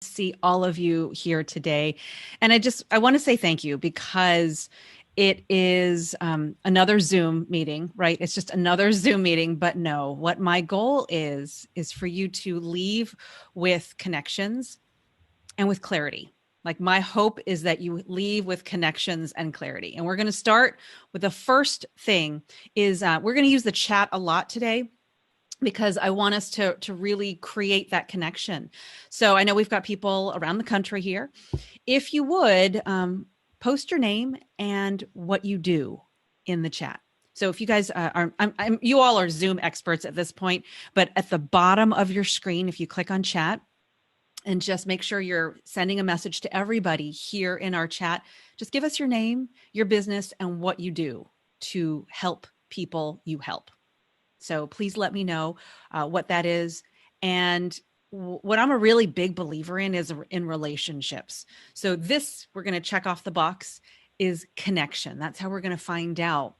see all of you here today. And I want to say thank you because it is another Zoom meeting, right? It's just another Zoom meeting, but no, what my goal is for you to leave with connections and with clarity. Like my hope is that you leave with connections and clarity. And we're going to start with the first thing is we're going to use the chat a lot today because I want us to really create that connection. So I know we've got people around the country here. If you would post your name and what you do in the chat. So if you guys you all are Zoom experts at this point, but at the bottom of your screen, if you click on chat, and just make sure you're sending a message to everybody here in our chat. Just give us your name, your business, and what you do to help people you help. So please let me know what that is. And what I'm a really big believer in is in relationships. So this, we're going to check off the box, is connection. That's how we're going to find out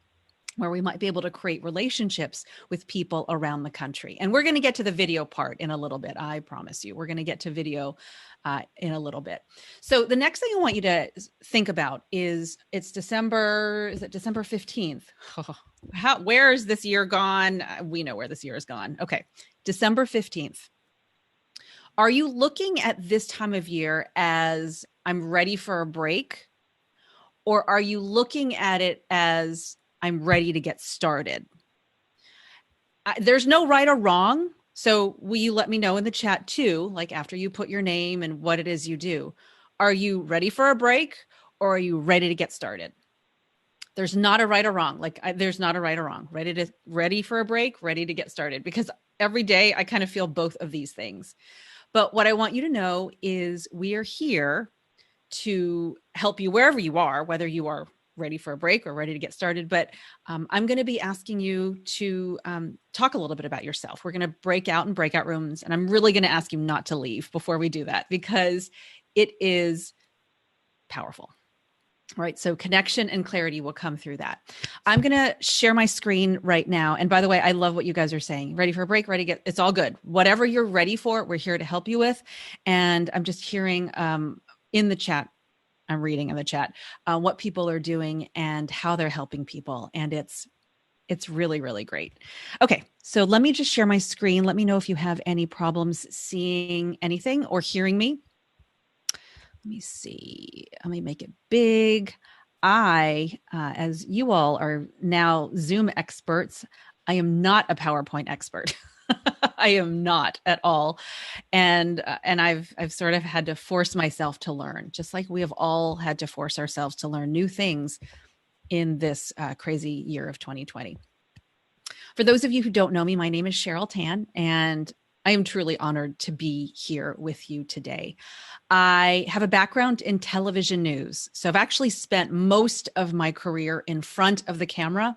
where we might be able to create relationships with people around the country. And we're going to get to the video part in a little bit. I promise you, we're going to get to video in a little bit. So the next thing I want you to think about is it's December, is it December 15th? Where is this year gone? We know where this year is gone. Okay. December 15th. Are you looking at this time of year as I'm ready for a break? Or are you looking at it as I'm ready to get started? There's no right or wrong. So will you let me know in the chat too, like after you put your name and what it is you do? Are you ready for a break or are you ready to get started? There's not a right or wrong. There's not a right or wrong. Ready for a break, ready to get started. Because every day I kind of feel both of these things. But what I want you to know is we are here to help you wherever you are, whether you are ready for a break or ready to get started. But I'm going to be asking you to talk a little bit about yourself. We're going to break out in breakout rooms. And I'm really going to ask you not to leave before we do that because it is powerful. All right. So connection and clarity will come through that. I'm going to share my screen right now. And by the way, I love what you guys are saying. Ready for a break, ready to get, it's all good. Whatever you're ready for, we're here to help you with. And I'm just hearing in the chat, I'm reading in the chat what people are doing and how they're helping people. And it's really, really great. Okay, so let me just share my screen. Let me know if you have any problems seeing anything or hearing me. Let me see. Let me make it big. As you all are now Zoom experts, I am not a PowerPoint expert. I am not at all. And I've sort of had to force myself to learn, just like we have all had to force ourselves to learn new things in this crazy year of 2020. For those of you who don't know me, my name is Cheryl Tan, and I am truly honored to be here with you today. I have a background in television news. So I've actually spent most of my career in front of the camera.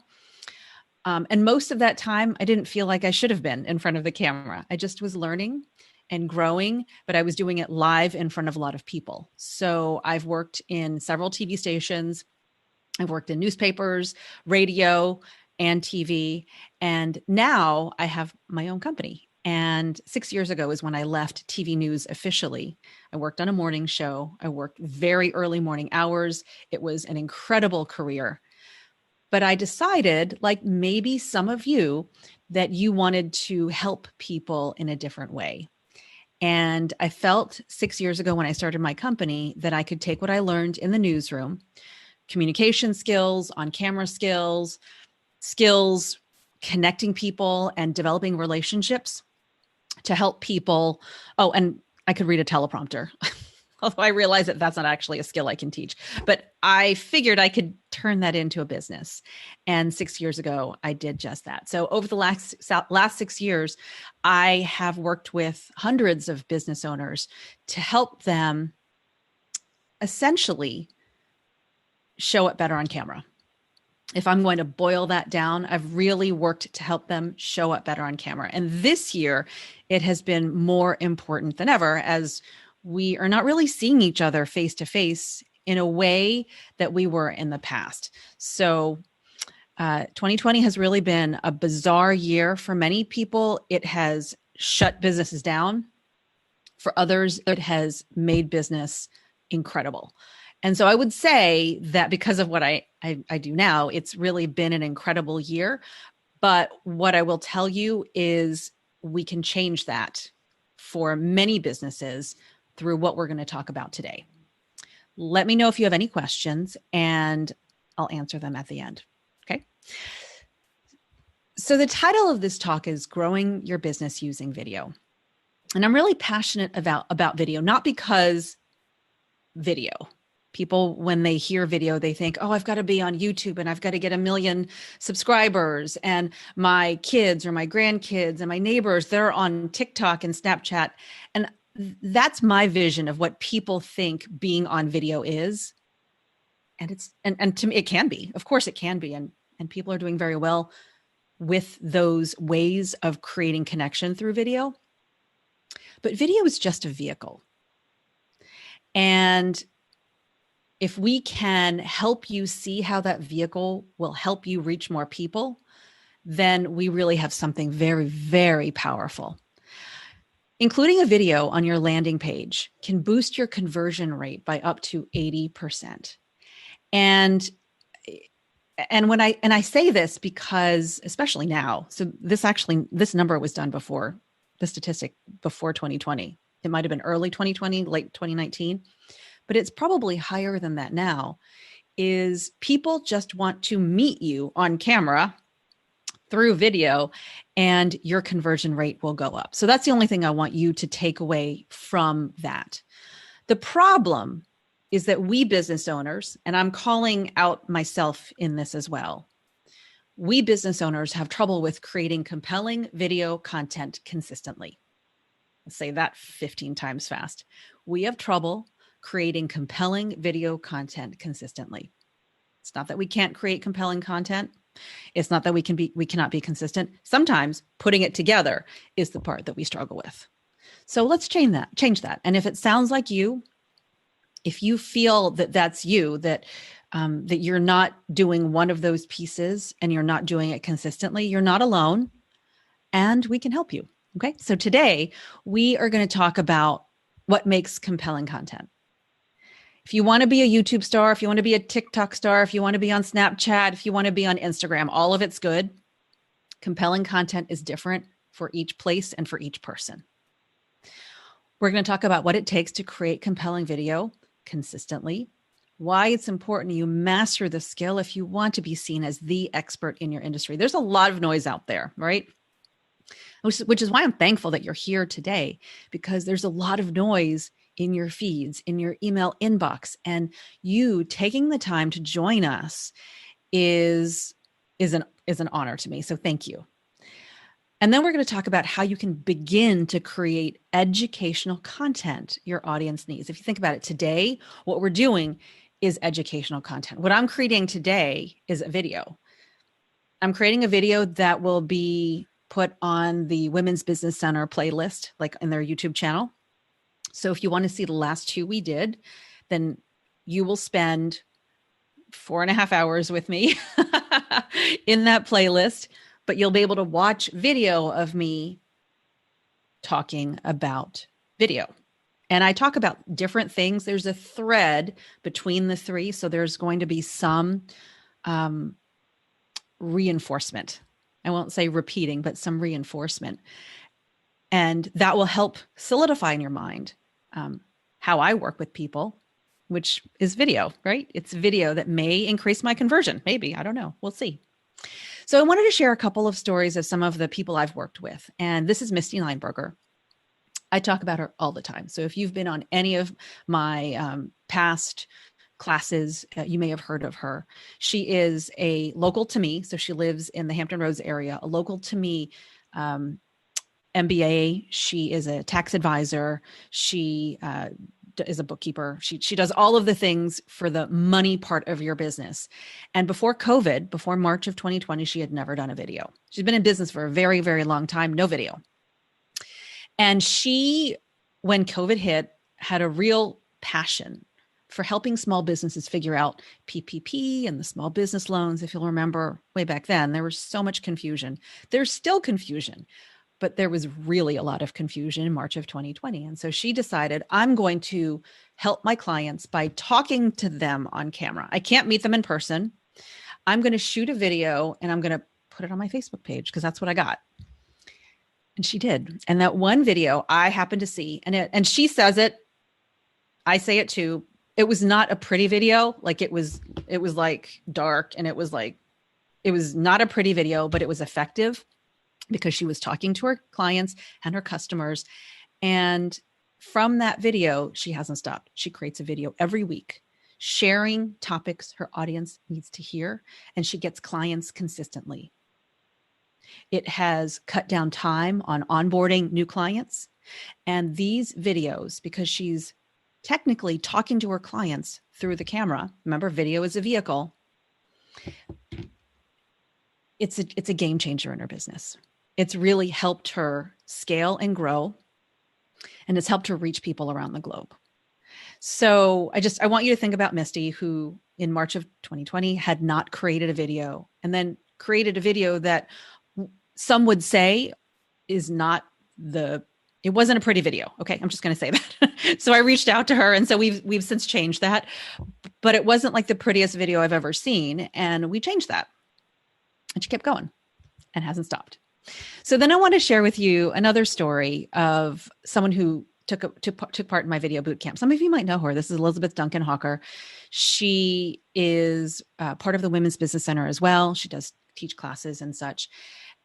And most of that time, I didn't feel like I should have been in front of the camera. I just was learning and growing, but I was doing it live in front of a lot of people. So I've worked in several TV stations. I've worked in newspapers, radio, and TV. And now I have my own company. And 6 years ago is when I left TV news officially. I worked on a morning show. I worked very early morning hours. It was an incredible career. But I decided, like maybe some of you, that you wanted to help people in a different way. And I felt 6 years ago when I started my company that I could take what I learned in the newsroom, communication skills, on-camera skills, connecting people and developing relationships to help people. Oh, and I could read a teleprompter. Although I realize that that's not actually a skill I can teach, but I figured I could turn that into a business. And 6 years ago, I did just that. So over the last 6 years, I have worked with hundreds of business owners to help them essentially show up better on camera. If I'm going to boil that down, I've really worked to help them show up better on camera. And this year, it has been more important than ever as we are not really seeing each other face to face in a way that we were in the past. So 2020 has really been a bizarre year for many people. It has shut businesses down For others, it has made business incredible. And so I would say that because of what I do now, it's really been an incredible year. But what I will tell you is we can change that for many businesses through what we're going to talk about today. Let me know if you have any questions and I'll answer them at the end. Okay. So the title of this talk is Growing Your Business Using Video. And I'm really passionate about video, not because video. People, when they hear video, they think, oh, I've got to be on YouTube and I've got to get 1 million subscribers. And my kids or my grandkids and my neighbors, they're on TikTok and Snapchat. And that's my vision of what people think being on video is. And it's, and to me, it can be, of course it can be. And people are doing very well with those ways of creating connection through video. But video is just a vehicle. And if we can help you see how that vehicle will help you reach more people, then we really have something very, very powerful. Including a video on your landing page can boost your conversion rate by up to 80%. And when I say this because, especially now, so this number was done before, the statistic before 2020. It might have been early 2020, late 2019, but it's probably higher than that now, is people just want to meet you on camera through video and your conversion rate will go up. So that's the only thing I want you to take away from that. The problem is that we business owners, and I'm calling out myself in this as well, we business owners have trouble with creating compelling video content consistently. Let's say that 15 times fast. We have trouble creating compelling video content consistently. It's not that we can't create compelling content. It's not that we cannot be consistent. Sometimes putting it together is the part that we struggle with. So let's change that. And if it sounds like you, if you feel that that's you, that you're not doing one of those pieces and you're not doing it consistently, you're not alone, and we can help you. Okay. So today we are going to talk about what makes compelling content. If you want to be a YouTube star, if you want to be a TikTok star, if you want to be on Snapchat, if you want to be on Instagram, all of it's good. Compelling content is different for each place and for each person. We're going to talk about what it takes to create compelling video consistently, why it's important you master the skill if you want to be seen as the expert in your industry. There's a lot of noise out there, right? Which is why I'm thankful that you're here today, because there's a lot of noise in your feeds, in your email inbox, and you taking the time to join us is an honor to me. So thank you. And then we're going to talk about how you can begin to create educational content your audience needs. If you think about it today, what we're doing is educational content. What I'm creating today is a video. I'm creating a video that will be put on the Women's Business Center playlist, like in their YouTube channel. So if you want to see the last 2 we did, then you will spend 4.5 hours with me in that playlist, but you'll be able to watch video of me talking about video. And I talk about different things. There's a thread between the three. So there's going to be some reinforcement. I won't say repeating, but some reinforcement. And that will help solidify in your mind how I work with people, which is video, right? It's video that may increase my conversion. Maybe, I don't know. We'll see. So I wanted to share a couple of stories of some of the people I've worked with. And this is Misty Lineberger. I talk about her all the time. So if you've been on any of my past classes, you may have heard of her. She is a local to me. So she lives in the Hampton Roads area, a local to me MBA. She is a tax advisor. She is a bookkeeper. She does all of the things for the money part of your business. And before COVID, before March of 2020, she had never done a video. She's been in business for a very, very long time, no video. And she, when COVID hit, had a real passion for helping small businesses figure out PPP and the small business loans. If you'll remember way back then, there was so much confusion. There's still confusion, but there was really a lot of confusion in March of 2020. And so she decided, I'm going to help my clients by talking to them on camera. I can't meet them in person. I'm going to shoot a video and I'm going to put it on my Facebook page because that's what I got. And she did. And that one video I happened to see, and she says it, I say it too. It was not a pretty video. Like it was like dark, and it was not a pretty video, but it was effective because she was talking to her clients and her customers. And from that video, she hasn't stopped. She creates a video every week, sharing topics her audience needs to hear, and she gets clients consistently. It has cut down time on onboarding new clients. And these videos, because she's technically talking to her clients through the camera, remember, video is a vehicle, it's a game changer in her business. It's really helped her scale and grow, and it's helped her reach people around the globe. So I want you to think about Misty, who in March of 2020 had not created a video, and then created a video that some would say is not it wasn't a pretty video. Okay. I'm just going to say that. So I reached out to her, and so we've since changed that, but it wasn't like the prettiest video I've ever seen. And we changed that, and she kept going and hasn't stopped. So then I want to share with you another story of someone who took part in my video boot camp. Some of you might know her. This is Elizabeth Duncan Hawker. She is part of the Women's Business Center as well. She does teach classes and such.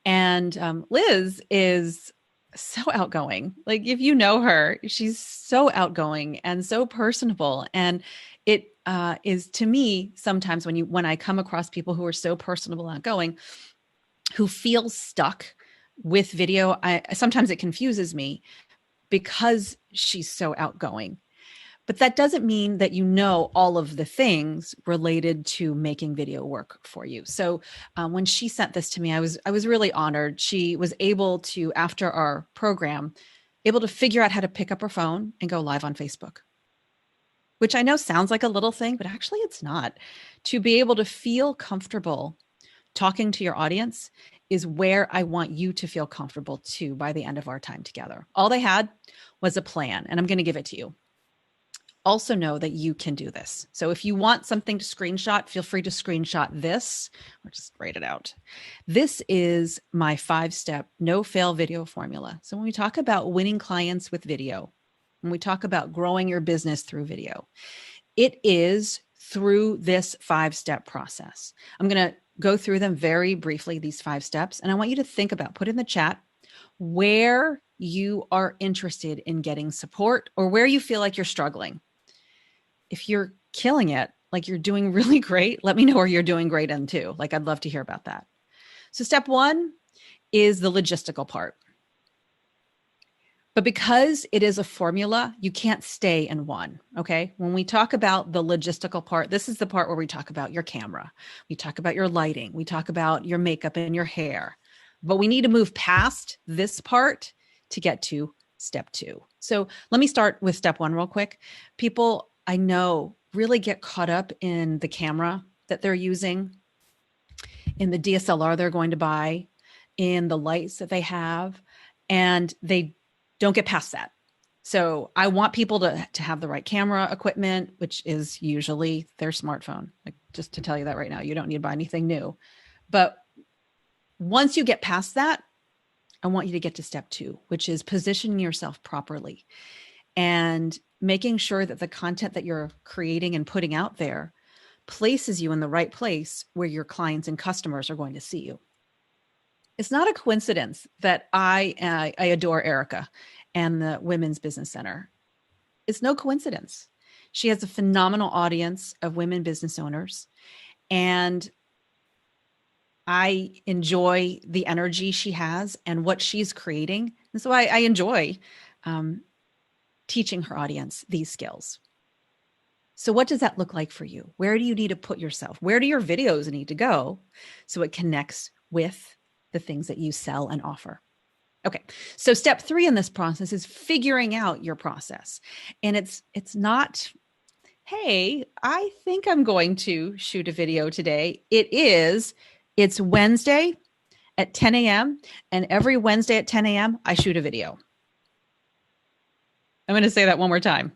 And Liz is so outgoing. Like, if you know her, she's so outgoing and so personable. And it is, to me, sometimes when I come across people who are so personable and outgoing, who feel stuck with video, sometimes it confuses me because she's so outgoing. But that doesn't mean that you know all of the things related to making video work for you. So when she sent this to me, I was really honored. She was able to, after our program, able to figure out how to pick up her phone and go live on Facebook, which I know sounds like a little thing, but actually it's not. To be able to feel comfortable talking to your audience is where I want you to feel comfortable too by the end of our time together. All they had was a plan, and I'm going to give it to you. Also know that you can do this. So if you want something to screenshot, feel free to screenshot this or just write it out. This is my 5-step no-fail video formula. So when we talk about winning clients with video, when we talk about growing your business through video, it is through this 5-step process. I'm going to go through them very briefly, these 5 steps. And I want you to think about, put in the chat where you are interested in getting support or where you feel like you're struggling. If you're killing it, like you're doing really great, let me know where you're doing great in too. Like, I'd love to hear about that. So step 1 is the logistical part. But because it is a formula, you can't stay in one, okay? When we talk about the logistical part, this is the part where we talk about your camera. We talk about your lighting. We talk about your makeup and your hair. But we need to move past this part to get to step 2. So let me start with step 1 real quick. People, I know, really get caught up in the camera that they're using, in the DSLR they're going to buy, in the lights that they have, and they don't get past that. So I want people to have the right camera equipment, which is usually their smartphone. Like, just to tell you that right now, you don't need to buy anything new. But once you get past that, I want you to get to step 2, which is positioning yourself properly and making sure that the content that you're creating and putting out there places you in the right place where your clients and customers are going to see you. It's not a coincidence that I adore Erica and the Women's Business Center. It's no coincidence. She has a phenomenal audience of women business owners, and I enjoy the energy she has and what she's creating. And so I enjoy teaching her audience these skills. So what does that look like for you? Where do you need to put yourself? Where do your videos need to go so it connects with the things that you sell and offer? Okay, so step 3 in this process is figuring out your process. And it's not, hey, I think I'm going to shoot a video today. It's Wednesday at 10 a.m. And every Wednesday at 10 a.m., I shoot a video. I'm going to say that one more time.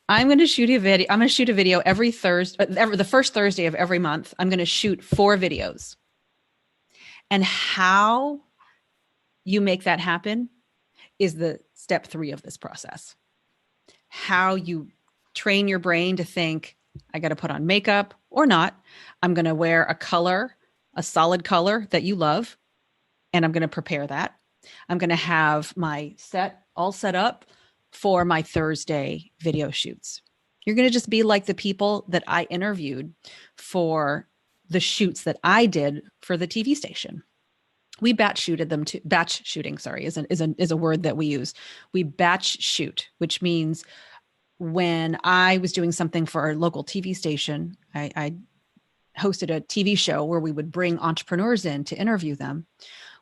I'm going to shoot a video. I'm going to shoot a video every Thursday, the first Thursday of every month. I'm going to shoot 4 videos. And how you make that happen is the step 3 of this process. How you train your brain to think, I got to put on makeup or not. I'm going to wear a color, a solid color that you love, and I'm going to prepare that. I'm going to have my set all set up for my Thursday video shoots. You're going to just be like the people that I interviewed for the shoots that I did for the TV station. We batch shooted them to batch shooting, sorry, is a word that we use. We batch shoot, which means when I was doing something for our local TV station, I hosted a TV show where we would bring entrepreneurs in to interview them.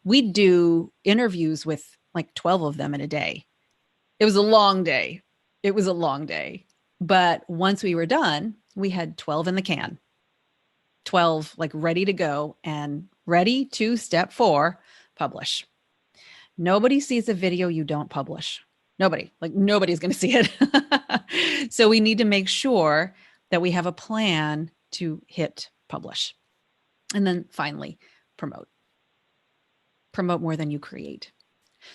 We'd do interviews with like 12 of them in a day. It was a long day. But once we were done, we had 12 in the can, 12 like ready to go and ready to step 4, publish. Nobody sees a video you don't publish. Nobody's going to see it. So we need to make sure that we have a plan to hit publish. And then finally, promote. Promote more than you create.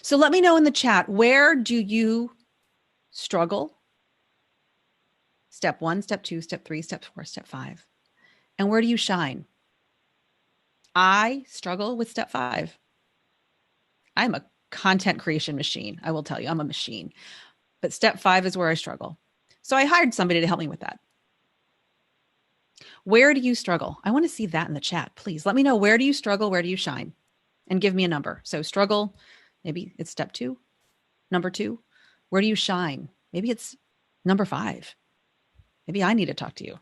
So let me know in the chat, where do you struggle? Step 1, step 2, step 3, step 4, step 5. And where do you shine? I struggle with step 5. I'm a content creation machine. I will tell you, I'm a machine. But step 5 is where I struggle. So I hired somebody to help me with that. Where do you struggle? I want to see that in the chat. Please let me know, where do you struggle? Where do you shine? And give me a number. So struggle, maybe it's step 2. Number 2, where do you shine? Maybe it's number 5. Maybe I need to talk to you.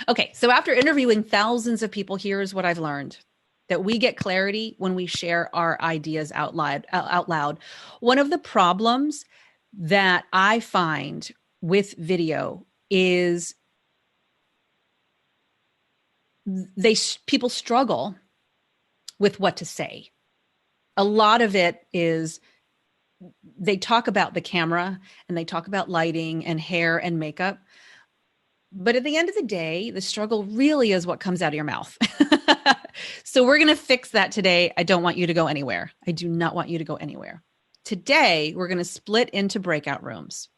Okay, so after interviewing thousands of people, here's what I've learned. That we get clarity when we share our ideas out loud. One of the problems that I find with video is people struggle with what to say. A lot of it is they talk about the camera and they talk about lighting and hair and makeup. But at the end of the day, the struggle really is what comes out of your mouth. So we're going to fix that today. I don't want you to go anywhere. I do not want you to go anywhere. Today, we're going to split into breakout rooms.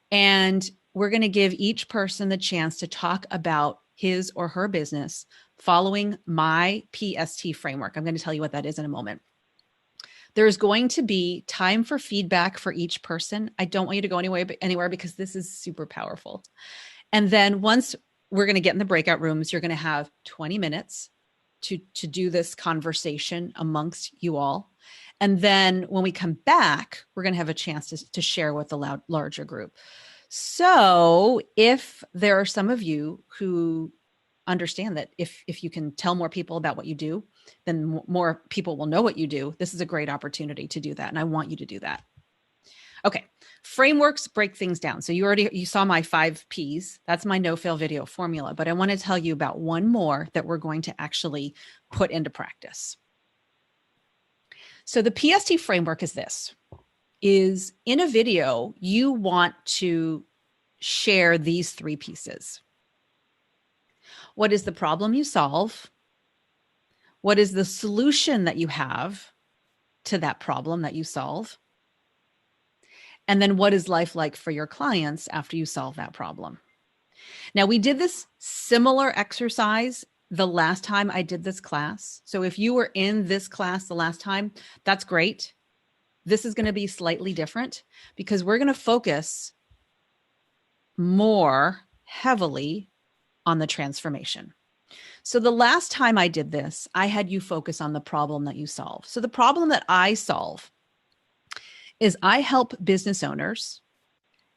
And we're going to give each person the chance to talk about his or her business following my PST framework. I'm going to tell you what that is in a moment. There's going to be time for feedback for each person. I don't want you to go anywhere because this is super powerful. And then once we're going to get in the breakout rooms, you're going to have 20 minutes to do this conversation amongst you all. And then when we come back, we're going to have a chance to share with the larger group. So if there are some of you who understand that if you can tell more people about what you do, then more people will know what you do. This is a great opportunity to do that. And I want you to do that. Okay. Frameworks break things down. So you saw my 5 Ps. That's my no-fail video formula, but I want to tell you about one more that we're going to actually put into practice. So the PST framework is this, is in a video, you want to share these 3 pieces. What is the problem you solve? What is the solution that you have to that problem that you solve? And then what is life like for your clients after you solve that problem? Now, we did this similar exercise the last time I did this class. So if you were in this class the last time, that's great. This is going to be slightly different because we're going to focus more heavily on the transformation. So the last time I did this, I had you focus on the problem that you solve. So the problem that I solve is I help business owners,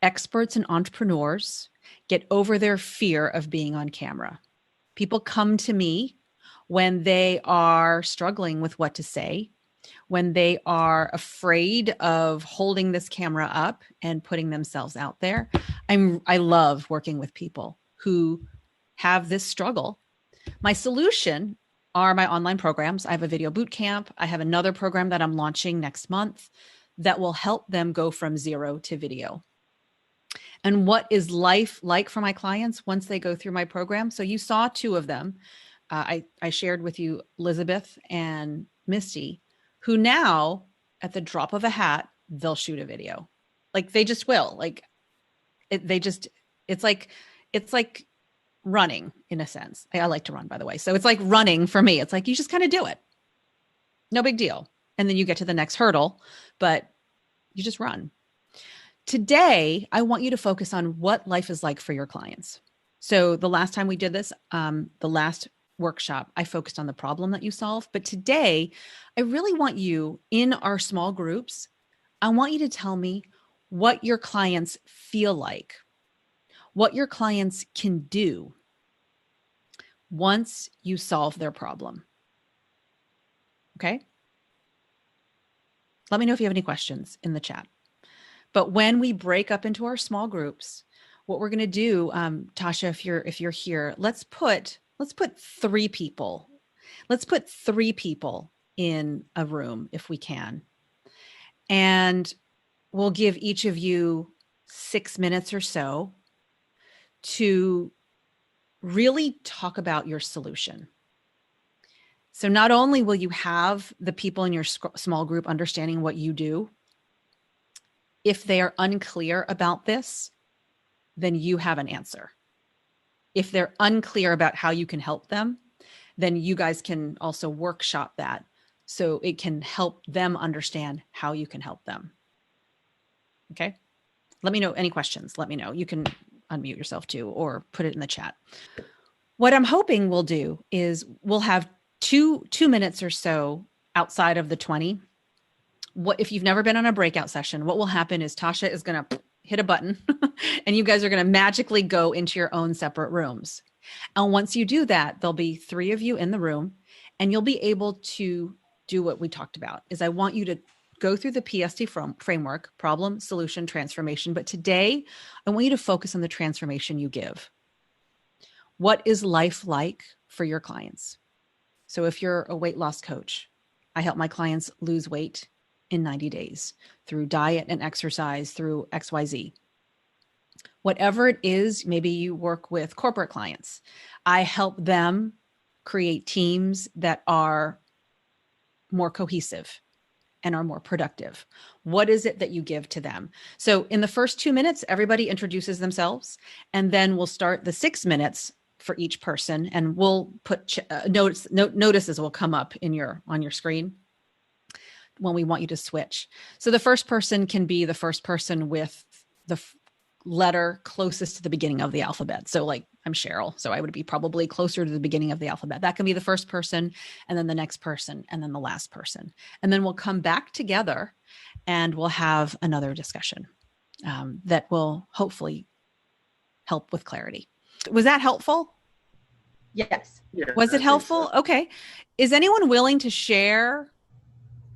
experts and entrepreneurs get over their fear of being on camera. People come to me when they are struggling with what to say, when they are afraid of holding this camera up and putting themselves out there. I love working with people who have this struggle, My solution are my online programs. I have a video boot camp. I have another program that I'm launching next month that will help them go from zero to video. And what is life like for my clients once they go through my program? So you saw two of them. I shared with you Elizabeth and Misty, who now at the drop of a hat, they'll shoot a video. Like they just will. Like it's like running in a sense. I like to run, by the way. So it's like running for me. It's like you just kind of do it. No big deal. And then you get to the next hurdle, but you just run. Today, I want you to focus on what life is like for your clients. So the last time we did this, the last workshop, I focused on the problem that you solve. But today, I really want you in our small groups, I want you to tell me what your clients feel like, what your clients can do once you solve their problem. Okay? Let me know if you have any questions in the chat. But when we break up into our small groups, what we're going to do, Tasha, if you're here, let's put 3 people. Let's put 3 people in a room if we can. And we'll give each of you 6 minutes or so to really talk about your solution. So not only will you have the people in your small group understanding what you do, if they are unclear about this, then you have an answer. If they're unclear about how you can help them, then you guys can also workshop that so it can help them understand how you can help them. Okay? Let me know any questions. Let me know. You can unmute yourself too or put it in the chat. What I'm hoping we'll do is we'll have two minutes or so outside of the 20. What if you've never been on a breakout session, what will happen is Tasha is going to hit a button and you guys are going to magically go into your own separate rooms. And once you do that, there'll be 3 of you in the room and you'll be able to do what we talked about. Is I want you to go through the PST framework, problem, solution, transformation. But today I want you to focus on the transformation you give. What is life like for your clients? So if you're a weight loss coach, I help my clients lose weight in 90 days through diet and exercise, through XYZ. Whatever it is, maybe you work with corporate clients. I help them create teams that are more cohesive and are more productive. What is it that you give to them? So in the first 2 minutes, everybody introduces themselves, and then we'll start the 6 minutes for each person, and we'll put notices will come up on your screen when we want you to switch. So the first person can be the first person with the letter closest to the beginning of the alphabet. So like I'm Cheryl, so I would be probably closer to the beginning of the alphabet. That can be the first person, and then the next person, and then the last person. And then we'll come back together and we'll have another discussion that will hopefully help with clarity. Was that helpful? Yes. Was it helpful? So. Okay. Is anyone willing to share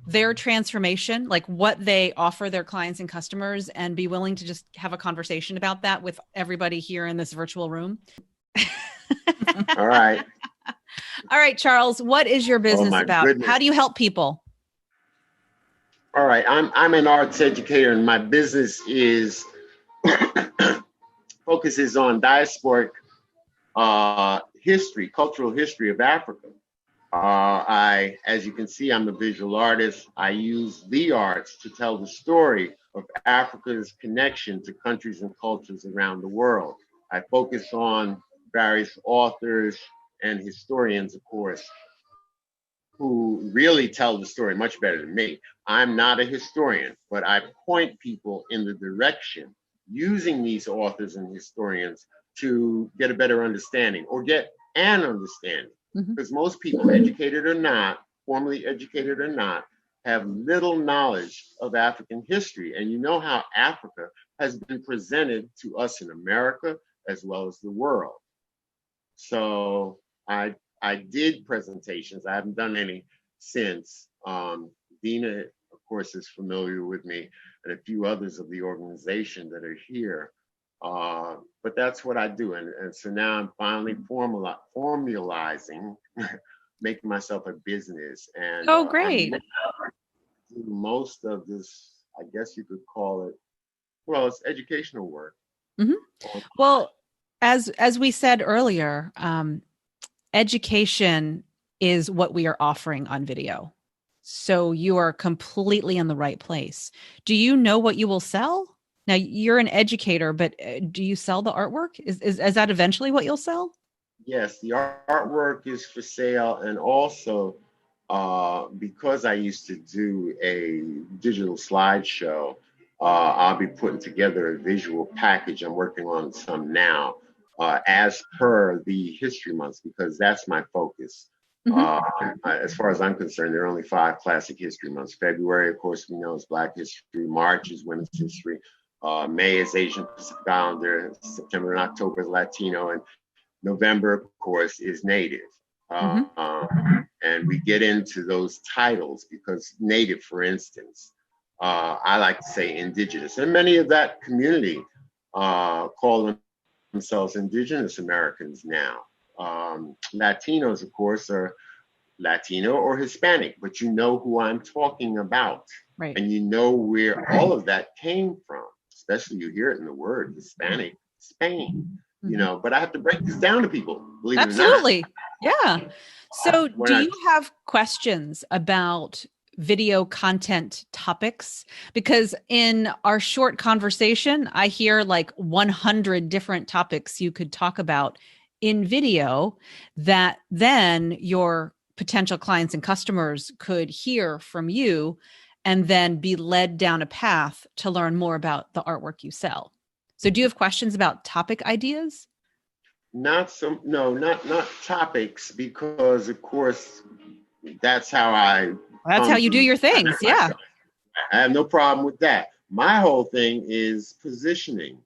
their transformation, like what they offer their clients and customers, and be willing to just have a conversation about that with everybody here in this virtual room? All right. All right, Charles, what is your business about? Goodness. How do you help people? All right. I'm an arts educator, and my business is focuses on diasporic history, cultural history of Africa. As you can see, I'm a visual artist. I use the arts to tell the story of Africa's connection to countries and cultures around the world. I focus on various authors and historians, of course, who really tell the story much better than me. I'm not a historian, but I point people in the direction using these authors and historians to get a better understanding or get an understanding. Because most people, educated or not, formally educated or not, have little knowledge of African history. And you know how Africa has been presented to us in America as well as the world. So I did presentations. I haven't done any since. Dina, of course, is familiar with me, and a few others of the organization that are here. But that's what I do. And so now I'm finally formalizing, making myself a business. And Oh, I'm great. doing most of this, I guess you could call it, well, it's educational work. Hmm. Well, as we said earlier, education is what we are offering on video. So you are completely in the right place. Do you know what you will sell? Now you're an educator, but do you sell the artwork? Is that eventually what you'll sell? Yes, the artwork is for sale, and also because I used to do a digital slideshow, I'll be putting together a visual package. I'm working on some now, as per the history months, because that's my focus. Hmm. As far as I'm concerned, there are only 5 classic history months. February, of course, we know is Black History. March is Women's History. May is Asian Pacific Islander. September and October is Latino, and November, of course, is Native. Hmm. And we get into those titles because Native, for instance, I like to say Indigenous. And many of that community call themselves Indigenous Americans now. Latinos, of course, are Latino or Hispanic, but you know who I'm talking about. Right. And you know where all of that came from, especially you hear it in the word Hispanic, Spain, Hmm. but I have to break this down to people, believe it or not. Absolutely. Yeah. So, When do I, you have questions about video content topics? Because in our short conversation, I hear like 100 different topics you could talk about in video that then your potential clients and customers could hear from you and then be led down a path to learn more about the artwork you sell. So, do you have questions about topic ideas? not so, no, not topics, because of course, that's how I That's how come you do to your things. present Yeah. myself. I have no problem with that. My whole thing is positioning,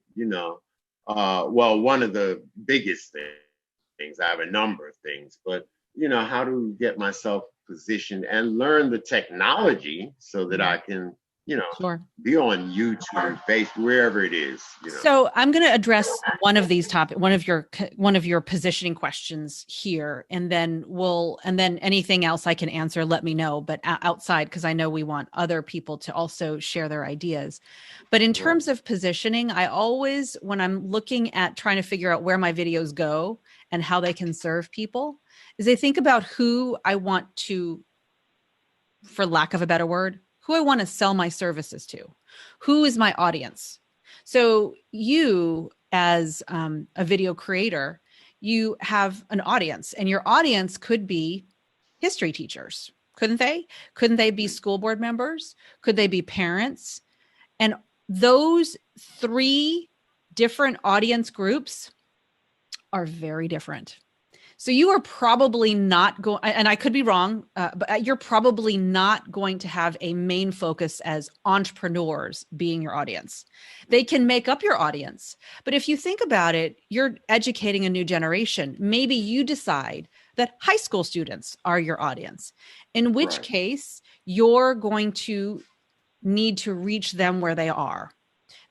well, one of the biggest things, I have a number of things, but how to get myself positioned and learn the technology so that I can, you know, Sure. be on YouTube, Facebook, wherever it is. So I'm going to address one of these topic, one of your positioning questions here, and then anything else I can answer, let me know. But outside, because I know we want other people to also share their ideas. But in Right. terms of positioning, I always, when I'm looking at trying to figure out where my videos go and how they can serve people, is I think about who I want to, for lack of a better word, who I want to sell my services to. Who is my audience? So you, as a video creator, you have an audience, and your audience could be history teachers, couldn't they? Couldn't they be school board members? Could they be parents? And those three different audience groups are very different. So you are probably not going, and I could be wrong, but you're probably not going to have a main focus as entrepreneurs being your audience. They can make up your audience. But if you think about it, you're educating a new generation. Maybe you decide that high school students are your audience, in which Right. case you're going to need to reach them where they are.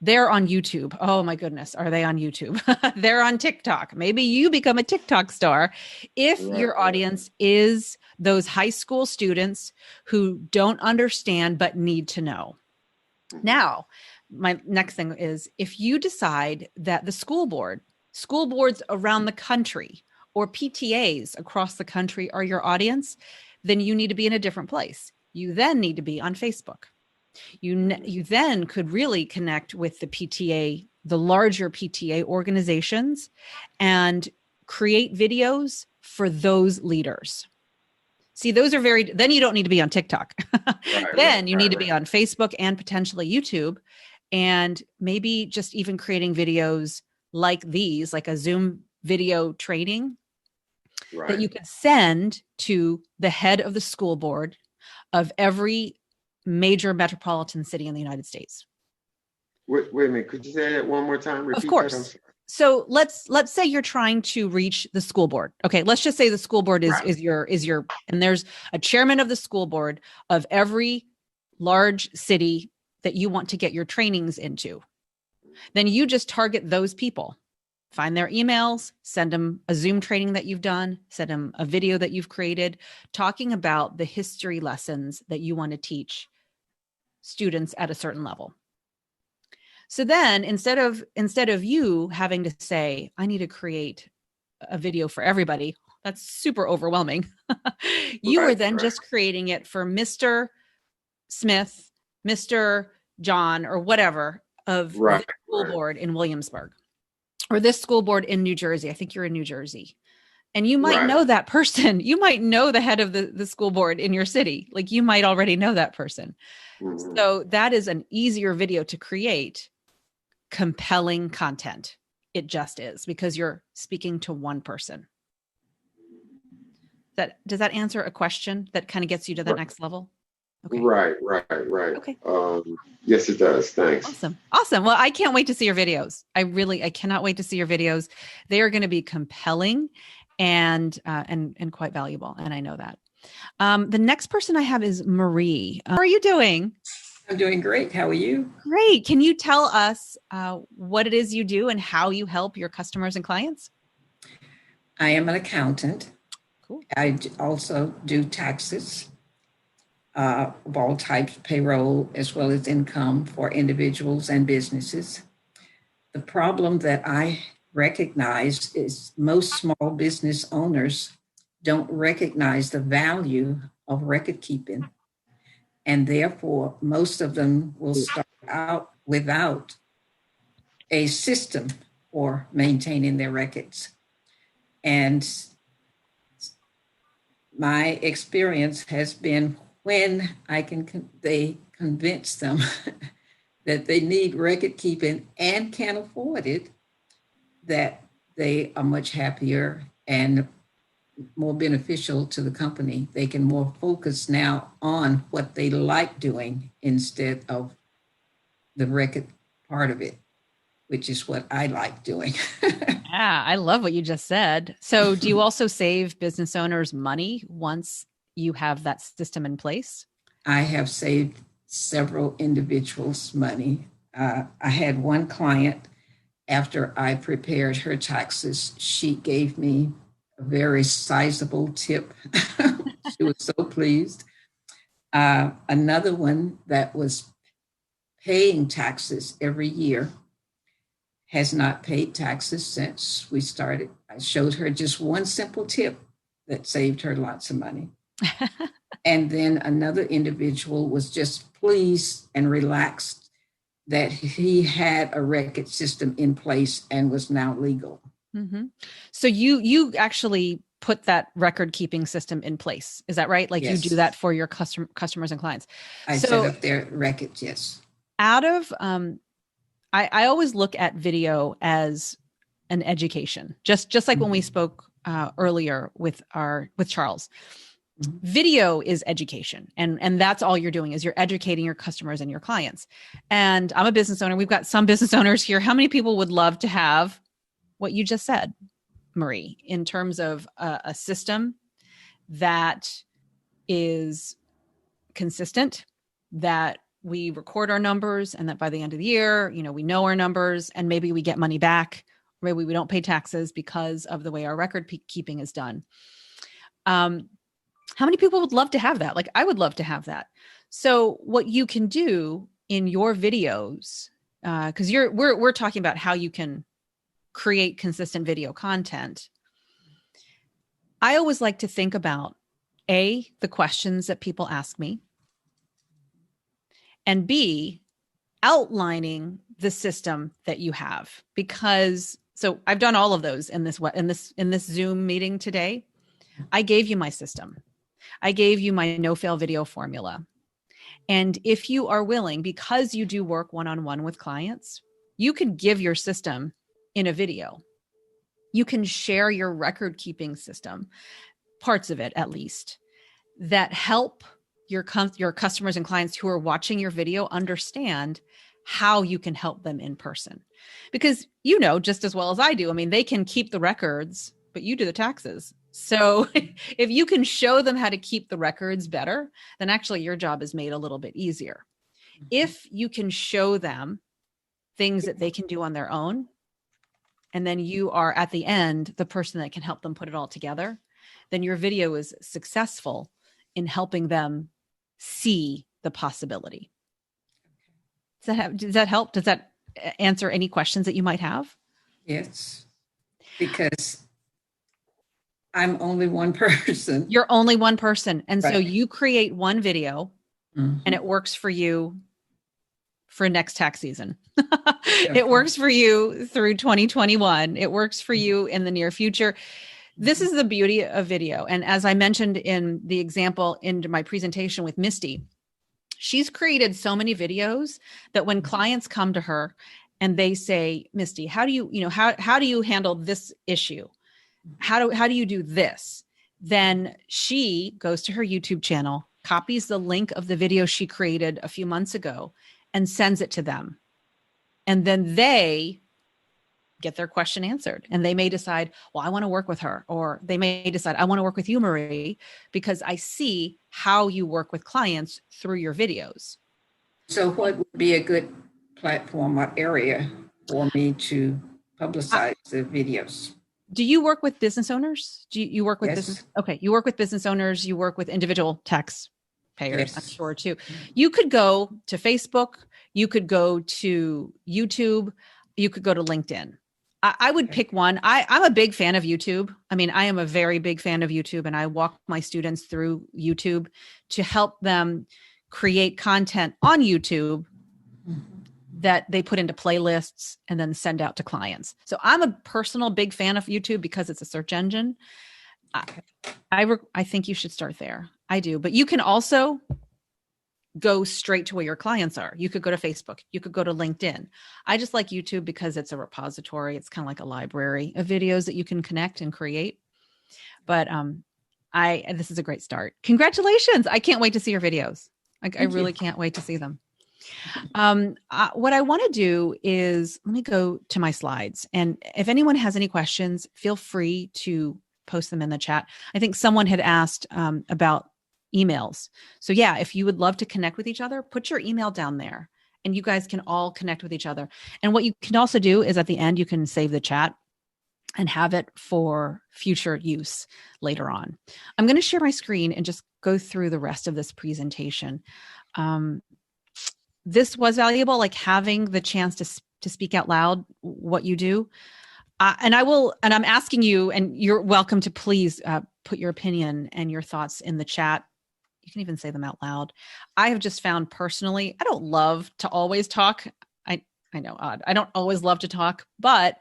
They're on YouTube. Oh my goodness. Are they on YouTube? They're on TikTok. Maybe you become a TikTok star if Right. your audience is those high school students who don't understand but need to know. Mhm. Now, my next thing is if you decide that the school boards around the country, or PTAs across the country are your audience, then you need to be in a different place. You then need to be on Facebook. You then could really connect with the PTA, the larger PTA organizations, and create videos for those leaders. See, those are then you don't need to be on TikTok. Right, Then you need right, to be on Facebook and potentially YouTube, and maybe just even creating videos like these, like a Zoom video training that right. you could send to the head of the school board of every major metropolitan city in the United States. Wait a minute. Could you say that one more time? Of Repeat that. I'm course. sorry. So let's say you're trying to reach the school board. Okay, let's just say the school board is Right. your and there's a chairman of the school board of every large city that you want to get your trainings into. then you just target those people. Find their emails, send them a Zoom training that you've done, send them a video that you've created, talking about the history lessons that you want to teach students at a certain level. So then instead of you having to say, I need to create a video for everybody, that's super overwhelming. You are then just creating it for Mr. Smith, Mr. John, or whatever of the school board in Williamsburg, or this school board in New Jersey. I think you're in New Jersey. And you might know that person. You might know the head of the school board in your city. Like, you might already know that person. Mm-hmm. So that is an easier video to create compelling content. It just is, because you're speaking to one person. Does that answer a question that kind of gets you to that next level? Okay. Right. Okay. Yes, it does. Thanks. Awesome. Well, I can't wait to see your videos. I cannot wait to see your videos. They are going to be compelling and quite valuable. And I know that. The next person I have is Marie. How are you doing? I'm doing great. How are you? Great. Can you tell us what it is you do and how you help your customers and clients? I am an accountant. Cool. I also do taxes of all types, payroll, as well as income for individuals and businesses. The problem that I recognize is most small business owners don't recognize the value of record keeping. And therefore, most of them will start out without a system for maintaining their records. And my experience has been, when they convince them that they need record keeping and can afford it, that they are much happier and more beneficial to the company. They can more focus now on what they like doing instead of the record part of it, which is what I like doing. Yeah, I love what you just said. So do you also save business owners money once you have that system in place? I have saved several individuals money. I had one client, after I prepared her taxes, she gave me a very sizable tip. She was so pleased. Another one that was paying taxes every year has not paid taxes since we started. I showed her just one simple tip that saved her lots of money. And then another individual was just pleased and relaxed that he had a record system in place and was now legal. Mm-hmm. So you actually put that record keeping system in place. Is that right? Like, yes. You do that for your customers and clients. I set up their records. Yes. Out of, I always look at video as an education, just like when we spoke earlier with Charles. Mm-hmm. Video is education, and that's all you're doing, is you're educating your customers and your clients. And I'm a business owner. We've got some business owners here. How many people would love to have what you just said, Marie, in terms of a system that is consistent, that we record our numbers, and that by the end of the year, we know our numbers, and maybe we get money back, or maybe we don't pay taxes because of the way our record keeping is done. How many people would love to have that? Like, I would love to have that. So what you can do in your videos, because we're talking about how you can create consistent video content. I always like to think about A, the questions that people ask me, and B, outlining the system that you have. Because so I've done all of those in this Zoom meeting today. I gave you my system. I gave you my no-fail video formula. And if you are willing, because you do work one-on-one with clients, you could give your system in a video. You can share your record keeping system, parts of it at least, that help your customers and clients who are watching your video understand how you can help them in person. Because just as well as I do, I mean, they can keep the records, but you do the taxes. So if you can show them how to keep the records better, then actually your job is made a little bit easier. If you can show them things that they can do on their own. And then you are at the end, the person that can help them put it all together. Then your video is successful in helping them see the possibility. Does that help? Does that answer any questions that you might have? Yes, because I'm only one person. You're only one person. And so Right. you create one video and it works for you for next tax season. It works for you through 2021. It works for you in the near future. This is the beauty of video. And as I mentioned in the example in my presentation with Misty, she's created so many videos that when clients come to her and they say, Misty, how do you handle this issue? How do you do this? Then she goes to her YouTube channel, copies the link of the video she created a few months ago and sends it to them. And then they get their question answered. And they may decide, well, I want to work with her. Or they may decide, I want to work with you, Marie, because I see how you work with clients through your videos. So what would be a good platform or area for me to publicize the videos? Do you work with business owners? Do you work with Yes. business? Okay. You work with business owners. You work with individual taxpayers, Yes. I'm sure too. You could go to Facebook. You could go to YouTube. You could go to LinkedIn. I would pick one. I'm a big fan of YouTube. I mean, I am a very big fan of YouTube, and I walk my students through YouTube to help them create content on YouTube that they put into playlists and then send out to clients. So I'm a personal big fan of YouTube because it's a search engine. I think you should start there. I do, but you can also go straight to where your clients are. You could go to Facebook. You could go to LinkedIn. I just like YouTube because it's a repository. It's kind of like a library of videos that you can connect and create. But this is a great start. Congratulations. I can't wait to see your videos. I really can't wait to see them. What I want to do is, let me go to my slides. And if anyone has any questions, feel free to post them in the chat. I think someone had asked about emails. So yeah, if you would love to connect with each other, put your email down there and you guys can all connect with each other. And what you can also do is at the end, you can save the chat and have it for future use later on. I'm going to share my screen and just go through the rest of this presentation. This was valuable, like having the chance to speak out loud what you do. And I'm asking you, and you're welcome to please put your opinion and your thoughts in the chat. You can even say them out loud. I have just found personally, I don't love to always talk. I know, odd. I don't always love to talk, but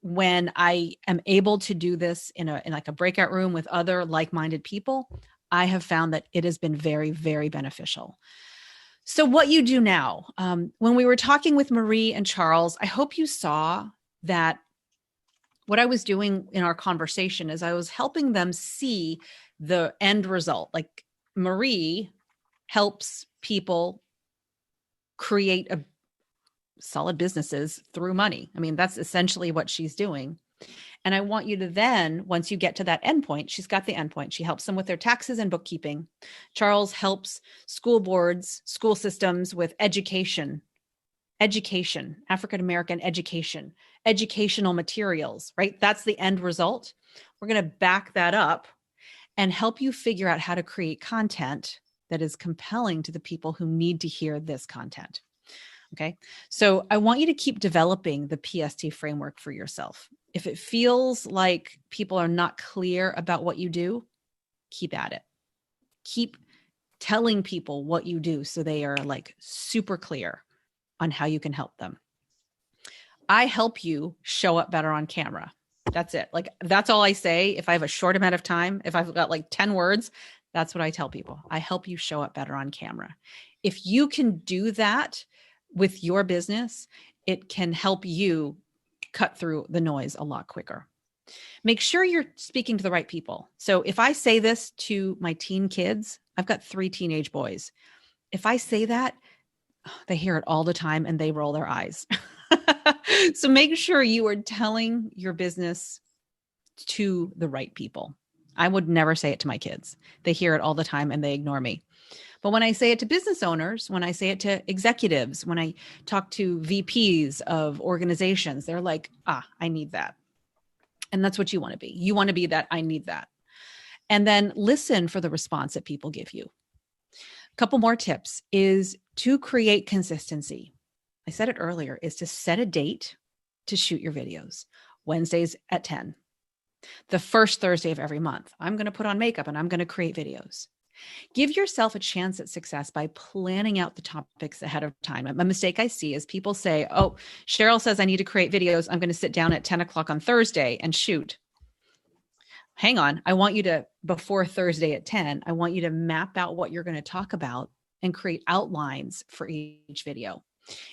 when I am able to do this in like a breakout room with other like-minded people, I have found that it has been very, very beneficial. So what you do now, when we were talking with Marie and Charles, I hope you saw that what I was doing in our conversation is I was helping them see the end result. Like Marie helps people create a solid businesses through money. I mean, that's essentially what she's doing. And I want you to then, once you get to that endpoint, she's got the endpoint. She helps them with their taxes and bookkeeping. Charles helps school boards, school systems with education, African-American education, educational materials, right? That's the end result. We're going to back that up and help you figure out how to create content that is compelling to the people who need to hear this content. Okay. So I want you to keep developing the PST framework for yourself. If it feels like people are not clear about what you do, keep at it. Keep telling people what you do so they are like super clear on how you can help them. I help you show up better on camera. That's it. Like, that's all I say. If I have a short amount of time, if I've got like 10 words, that's what I tell people. I help you show up better on camera. If you can do that with your business, it can help you cut through the noise a lot quicker. Make sure you're speaking to the right people. So if I say this to my teen kids, I've got 3 teenage boys. If I say that, they hear it all the time and they roll their eyes. So make sure you are telling your business to the right people. I would never say it to my kids. They hear it all the time and they ignore me. But when I say it to business owners, when I say it to executives, when I talk to VPs of organizations, they're like, I need that. And that's what you want to be. You want to be that, I need that. And then listen for the response that people give you. A couple more tips is to create consistency. I said it earlier, is to set a date to shoot your videos. Wednesdays at 10. The first Thursday of every month, I'm going to put on makeup and I'm going to create videos. Give yourself a chance at success by planning out the topics ahead of time. A mistake I see is people say, oh, Cheryl says I need to create videos. I'm going to sit down at 10 o'clock on Thursday and shoot. Hang on. I want you to, before Thursday at 10, I want you to map out what you're going to talk about and create outlines for each video.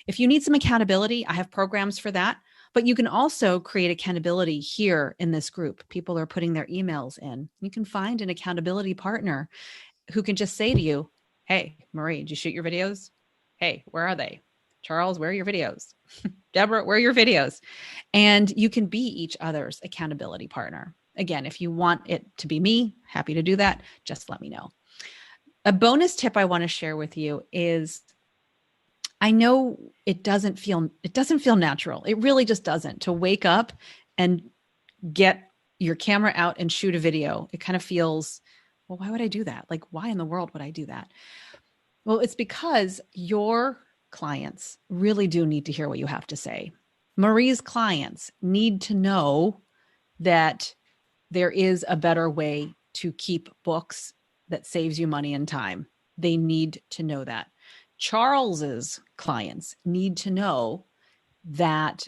If you need some accountability, I have programs for that, but you can also create accountability here in this group. People are putting their emails in. You can find an accountability partner who can just say to you, hey, Marie, did you shoot your videos? Hey, where are they? Charles, where are your videos? Deborah, where are your videos? And you can be each other's accountability partner. Again, if you want it to be me, happy to do that. Just let me know. A bonus tip I want to share with you is, I know it doesn't feel natural. It really just doesn't, to wake up and get your camera out and shoot a video. It kind of feels, well, why would I do that? Like, why in the world would I do that? Well, it's because your clients really do need to hear what you have to say. Marie's clients need to know that there is a better way to keep books that saves you money and time. They need to know that. Charles's clients need to know that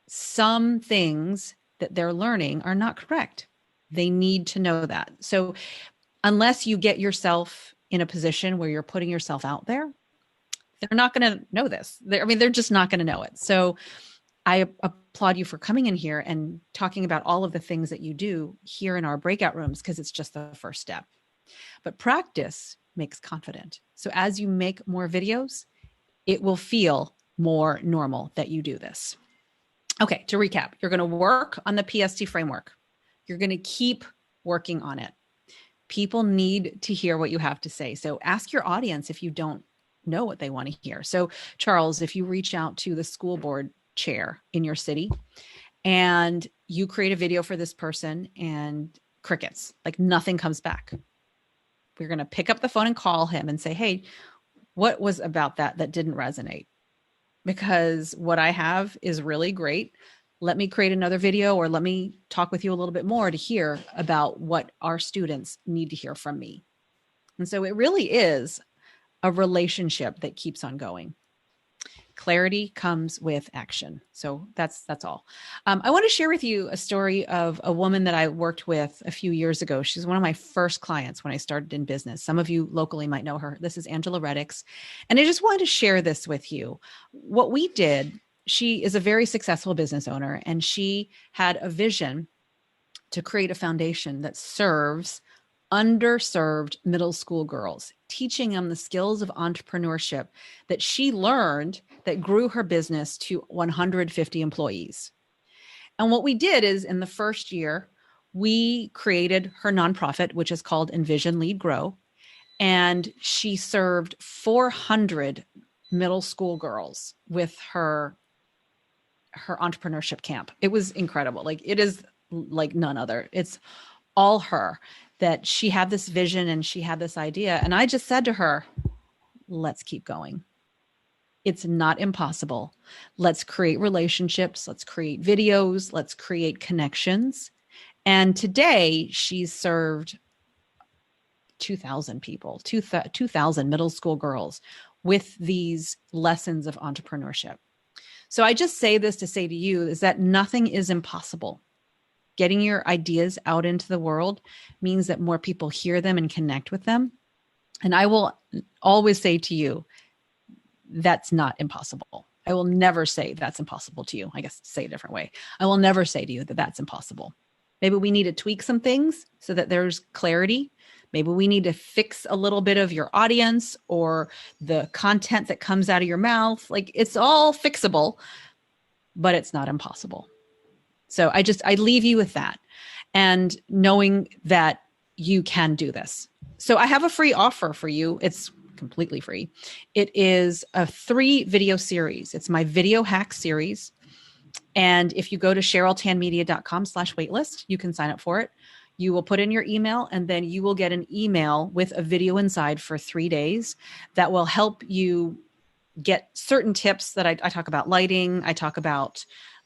some things that they're learning are not correct. They need to know that. So unless you get yourself in a position where you're putting yourself out there, they're not going to know this. They're just not going to know it. So I applaud you for coming in here and talking about all of the things that you do here in our breakout rooms, because it's just the first step. But practice makes confident. So as you make more videos, it will feel more normal that you do this. Okay, to recap, you're going to work on the PST framework. You're going to keep working on it. People need to hear what you have to say. So ask your audience if you don't know what they want to hear. So Charles, if you reach out to the school board chair in your city and you create a video for this person and crickets, like nothing comes back, we're going to pick up the phone and call him and say, hey, what was about that didn't resonate? Because what I have is really great. Let me create another video, or let me talk with you a little bit more to hear about what our students need to hear from me. And so it really is a relationship that keeps on going. Clarity comes with action. So that's all. I want to share with you a story of a woman that I worked with a few years ago. She's one of my first clients when I started in business. Some of you locally might know her. This is Angela Reddix. And I just wanted to share this with you. What we did, she is a very successful business owner, and she had a vision to create a foundation that serves underserved middle school girls, teaching them the skills of entrepreneurship that she learned that grew her business to 150 employees. And what we did is, in the first year, we created her nonprofit, which is called Envision, Lead, Grow. And she served 400 middle school girls with her entrepreneurship camp. It was incredible. Like, it is like none other. It's all her, that she had this vision and she had this idea. And I just said to her, let's keep going. It's not impossible. Let's create relationships. Let's create videos. Let's create connections. And today she's served 2,000 people, 2,000 middle school girls with these lessons of entrepreneurship. So I just say this to say to you is that nothing is impossible. Getting your ideas out into the world means that more people hear them and connect with them. And I will always say to you, that's not impossible. I will never say that's impossible to you. I guess to say it a different way. I will never say to you that that's impossible. Maybe we need to tweak some things so that there's clarity. Maybe we need to fix a little bit of your audience or the content that comes out of your mouth. Like, it's all fixable, but it's not impossible. So I leave you with that, and knowing that you can do this. So I have a free offer for you. It's completely free. It is a 3-video series. It's my video hack series. And if you go to CherylTanMedia.com/waitlist, you can sign up for it. You will put in your email, and then you will get an email with a video inside for 3 days that will help you get certain tips that I talk about lighting. I talk about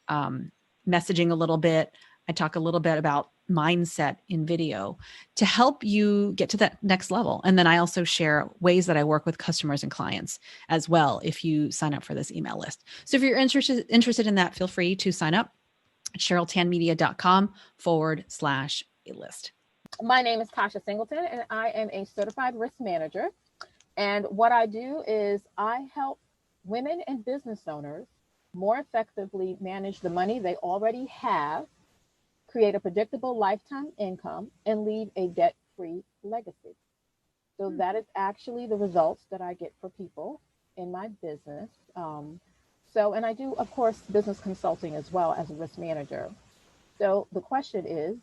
messaging a little bit. I talk a little bit about mindset in video to help you get to that next level. And then I also share ways that I work with customers and clients as well if you sign up for this email list. So if you're interested in that, feel free to sign up at CherylTanMedia.com/list. My name is Tasha Singleton, and I am a certified risk manager. And what I do is I help women and business owners more effectively manage the money they already have, create a predictable lifetime income, and leave a debt-free legacy. So that is actually the results that I get for people in my business. And I do, of course, business consulting as well as a risk manager. So the question is,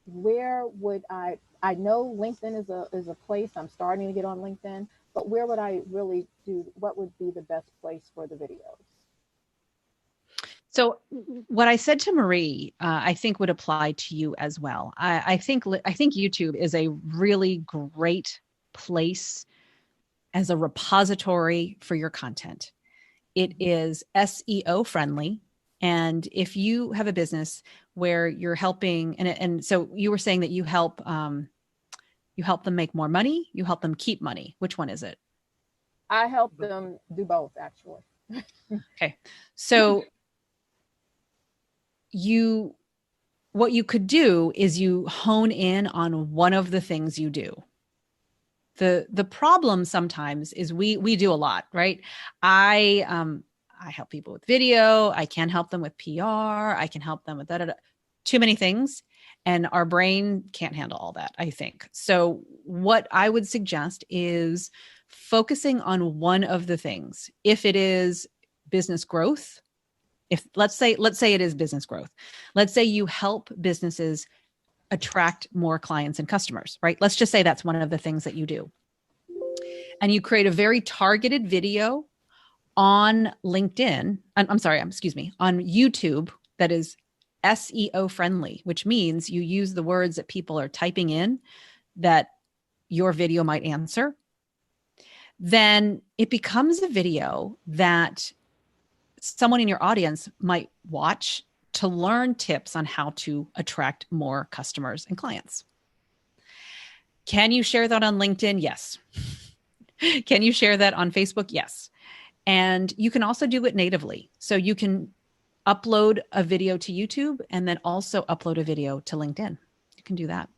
where would I know LinkedIn is a place. I'm starting to get on LinkedIn, but where would I really do, what would be the best place for the videos? So what I said to Marie, I think would apply to you as well. I think YouTube is a really great place as a repository for your content. It is SEO friendly. And if you have a business where you're helping, and so you were saying that you help them make more money, you help them keep money. Which one is it? I help them do both, actually. Okay. So what you could do is you hone in on one of the things you do. The problem sometimes is we do a lot, right? I help people with video. I can help them with PR. I can help them with too many things. And our brain can't handle all that, I think. So what I would suggest is focusing on one of the things. If it is business growth, if let's say it is business growth. Let's say you help businesses attract more clients and customers, right? Let's just say that's one of the things that you do. And you create a very targeted video on LinkedIn, on YouTube that is SEO friendly, which means you use the words that people are typing in that your video might answer. Then it becomes a video that someone in your audience might watch to learn tips on how to attract more customers and clients. Can you share that on LinkedIn? Yes. Can you share that on Facebook? Yes. And you can also do it natively. So you can upload a video to YouTube and then also upload a video to LinkedIn. You can do that.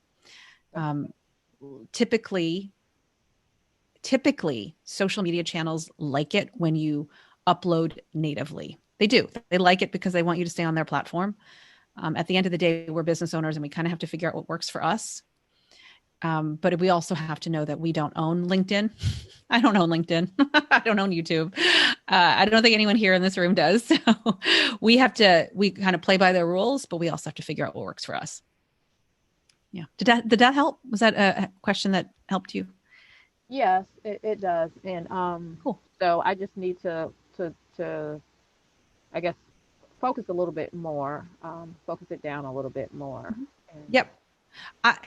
Typically, social media channels like it when you upload natively. They do. They like it because they want you to stay on their platform. At the end of the day, we're business owners and we kind of have to figure out what works for us. But we also have to know that we don't own LinkedIn. I don't own LinkedIn. I don't own YouTube. I don't think anyone here in this room does. So we kind of play by their rules, but we also have to figure out what works for us. Yeah. Did that help? Was that a question that helped you? Yes, it does. And cool. So I just need to I guess focus a little bit more, focus it down a little bit more. Mm-hmm. Yep.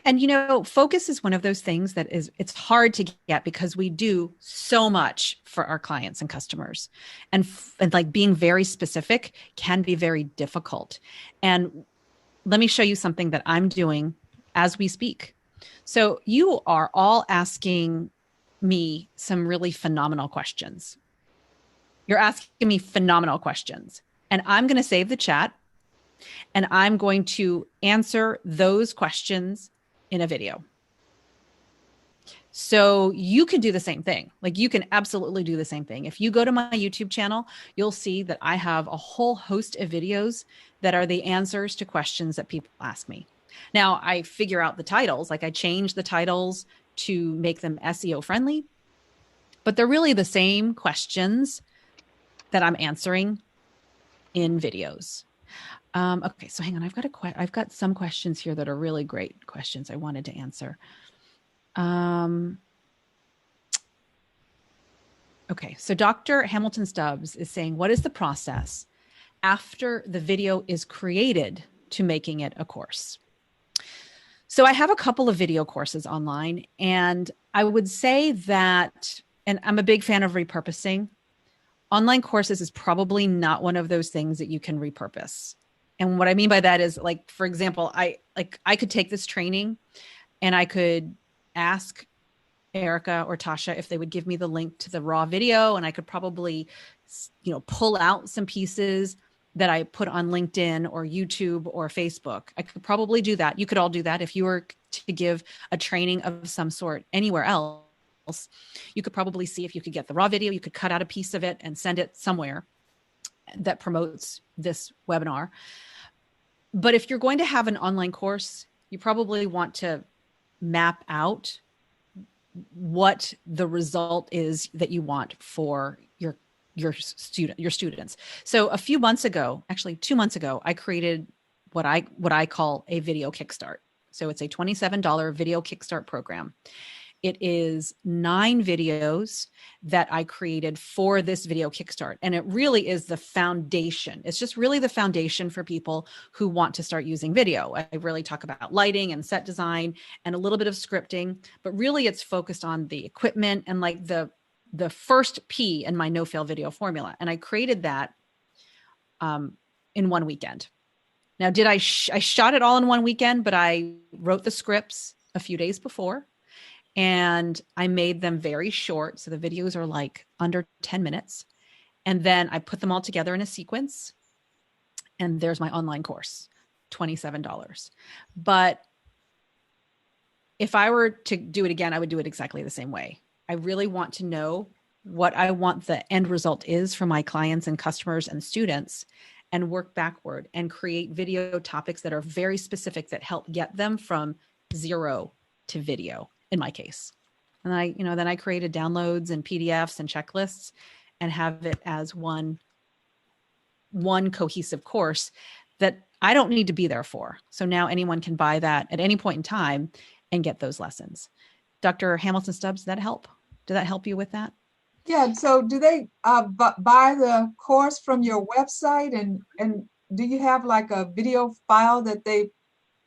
And focus is one of those things that it's hard to get because we do so much for our clients and customers, and like being very specific can be very difficult. And let me show you something that I'm doing as we speak. So you are all asking me some really phenomenal questions. You're asking me phenomenal questions, and I'm going to save the chat. And I'm going to answer those questions in a video. So you can do the same thing. Like you can absolutely do the same thing. If you go to my YouTube channel, you'll see that I have a whole host of videos that are the answers to questions that people ask me. Now I figure out the titles, like I change the titles to make them SEO friendly, but they're really the same questions that I'm answering in videos. Okay, so hang on. I've got some questions here that are really great questions I wanted to answer. Okay, so Dr. Hamilton Stubbs is saying, what is the process after the video is created to making it a course? So I have a couple of video courses online, and I would say that, and I'm a big fan of repurposing. Online courses is probably not one of those things that you can repurpose. And what I mean by that is, like, for example, I could take this training and I could ask Erica or Tasha if they would give me the link to the raw video, and I could probably, pull out some pieces that I put on LinkedIn or YouTube or Facebook. I could probably do that. You could all do that if you were to give a training of some sort anywhere else. You could probably see if you could get the raw video. You could cut out a piece of it and send it somewhere that promotes this webinar. But if you're going to have an online course, you probably want to map out what the result is that you want for your students. So a few months ago, actually 2 months ago, I created what I call a video kickstart. So it's a $27 video kickstart program. It is 9 videos that I created for this video kickstart. And it really is the foundation. It's just really the foundation for people who want to start using video. I really talk about lighting and set design and a little bit of scripting, but really it's focused on the equipment and like the first P in my no-fail video formula. And I created that in one weekend. Now, I shot it all in one weekend, but I wrote the scripts a few days before. And I made them very short. So the videos are like under 10 minutes. And then I put them all together in a sequence. And there's my online course, $27. But if I were to do it again, I would do it exactly the same way. I really want to know what I want the end result is for my clients and customers and students, and work backward and create video topics that are very specific that help get them from 0 to video. In my case. And then I created downloads and PDFs and checklists and have it as one cohesive course that I don't need to be there for. So now anyone can buy that at any point in time and get those lessons. Dr. Hamilton Stubbs, did that help? Did that help you with that? Yeah. So do they buy the course from your website, and do you have like a video file that they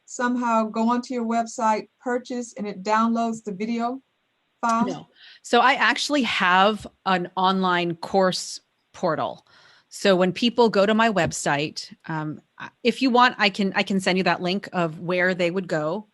somehow go onto your website, purchase, and it downloads the video file? No. So I actually have an online course portal. So when people go to my website, if you want, I can send you that link of where they would go.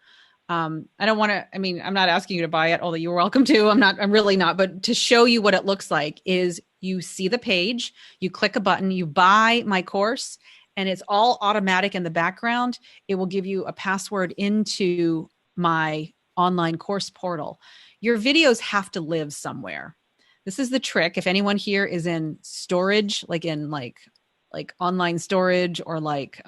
I don't want to, I'm not asking you to buy it, although you're welcome to. I'm really not, but to show you what it looks like is you see the page, you click a button, you buy my course, and it's all automatic in the background. It will give you a password into my online course portal. Your videos have to live somewhere. This is the trick. If anyone here is in storage, like in like online storage or like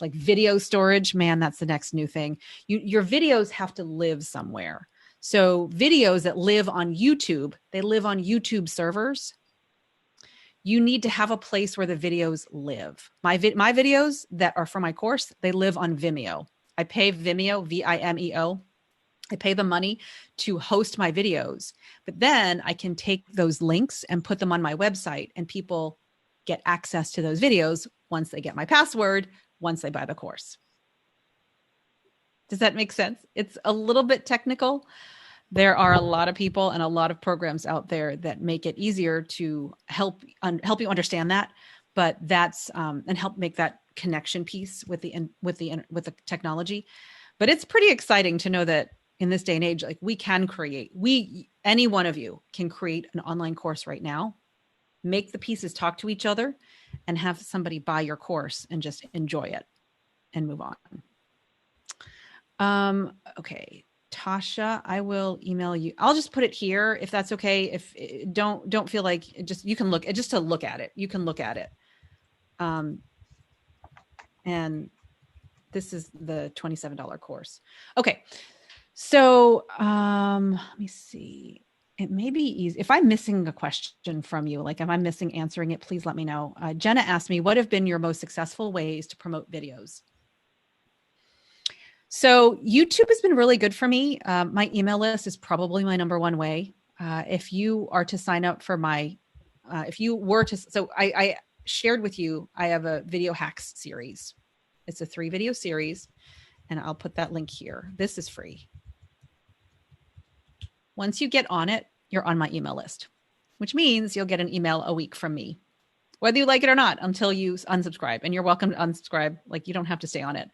video storage, man, that's the next new thing. Your videos have to live somewhere. So videos that live on YouTube, they live on YouTube servers. You need to have a place where the videos live. My videos that are for my course, they live on Vimeo. I pay Vimeo, Vimeo. I pay the money to host my videos, but then I can take those links and put them on my website, and people get access to those videos once they get my password, once they buy the course. Does that make sense? It's a little bit technical. There are a lot of people and a lot of programs out there that make it easier to help you understand that, but that's and help make that connection piece with the technology. But it's pretty exciting to know that in this day and age, like any one of you can create an online course right now, make the pieces talk to each other, and have somebody buy your course and just enjoy it and move on. Okay. Tasha, I will email you. I'll just put it here if that's okay. If don't feel like you can look just to look at it. You can look at it. And this is the $27 course. Okay. So let me see. it may be easy. If I'm missing a question from you, like if I'm missing answering it, please let me know. Jenna asked me, what have been your most successful ways to promote videos? So YouTube has been really good for me. My email list is probably my number one way. If you are to sign up for my, if you were to, so I shared with you, I have a video hacks series. It's a 3-video series, and I'll put that link here. This is free. Once you get on it, you're on my email list, which means you'll get an email a week from me, whether you like it or not, until you unsubscribe. And you're welcome to unsubscribe. Like, you don't have to stay on it.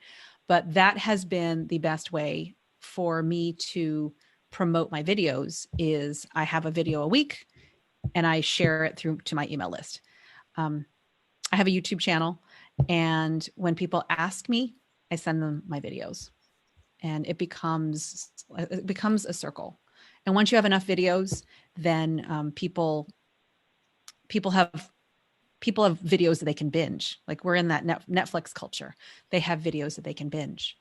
But that has been the best way for me to promote my videos is I have a video a week and I share it through to my email list. I have a YouTube channel, and when people ask me, I send them my videos, and it becomes a circle. And once you have enough videos, then people have videos that they can binge. Like, we're in that Netflix culture. They have videos that they can binge.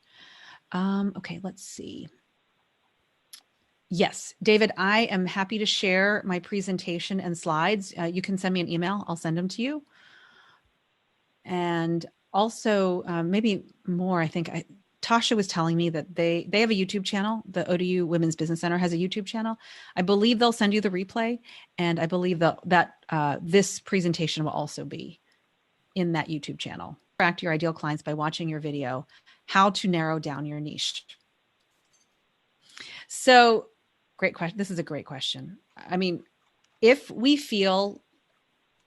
Okay, let's see. Yes, David, I am happy to share my presentation and slides. You can send me an email. I'll send them to you. And also, maybe more, I think Tasha was telling me that they have a YouTube channel. The ODU Women's Business Center has a YouTube channel. I believe they'll send you the replay. And I believe that this presentation will also be in that YouTube channel. Attract your ideal clients by watching your video, how to narrow down your niche. So, great question. This is a great question. I mean, if we feel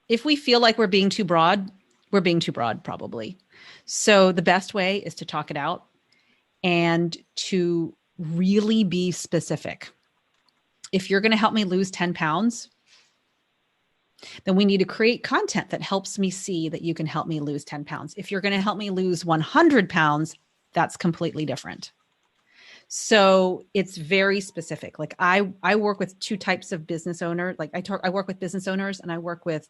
like we're being too broad, we're being too broad, probably. So the best way is to talk it out and to really be specific. If you're going to help me lose 10 pounds, then we need to create content that helps me see that you can help me lose 10 pounds. If you're going to help me lose 100 pounds, that's completely different. So it's very specific. Like, I work with two types of business owners. Like, I work with business owners and I work with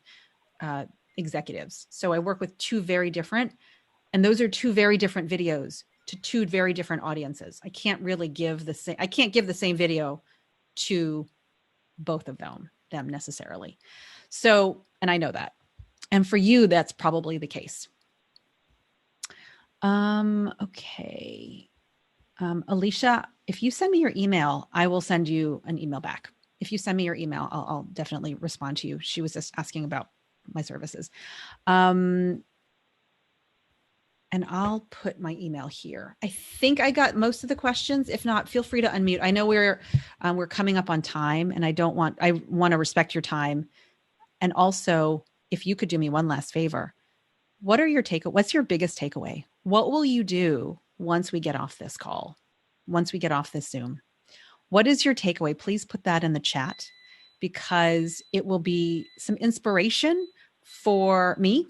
executives. So I work with two very different, and those are two very different videos to two very different audiences. I can't really give the same video to both of them necessarily. So, and I know that. And for you, that's probably the case. Okay. Alicia, if you send me your email, I will send you an email back. If you send me your email, I'll definitely respond to you. She was just asking about my services. And I'll put my email here. I think I got most of the questions. If not, feel free to unmute. I know we're coming up on time, and I want to respect your time. And also, if you could do me one last favor, what's your biggest takeaway? What will you do once we get off this call, once we get off this Zoom? What is your takeaway? Please put that in the chat, because it will be some inspiration for me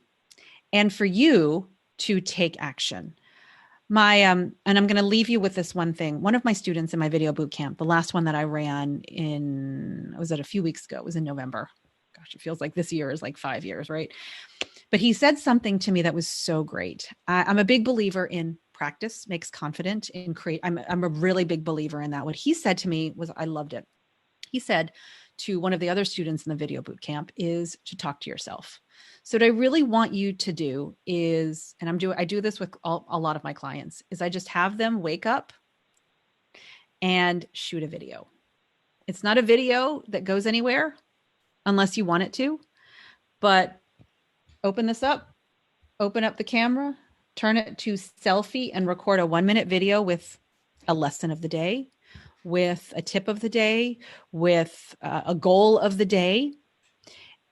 and for you to take action. And I'm going to leave you with this one thing. One of my students in my video boot camp, the last one that I ran was a few weeks ago. It was in November. Gosh, it feels like this year is like 5 years, right? But he said something to me that was so great. I'm a big believer in practice makes confident in create. I'm a really big believer in that. What he said to me was, I loved it. He said to one of the other students in the video boot camp is to talk to yourself. So what I really want you to do is, and I do this with a lot of my clients, is I just have them wake up and shoot a video. It's not a video that goes anywhere unless you want it to, but open this up, open up the camera, turn it to selfie, and record a 1-minute video with a lesson of the day, with a tip of the day, with a goal of the day.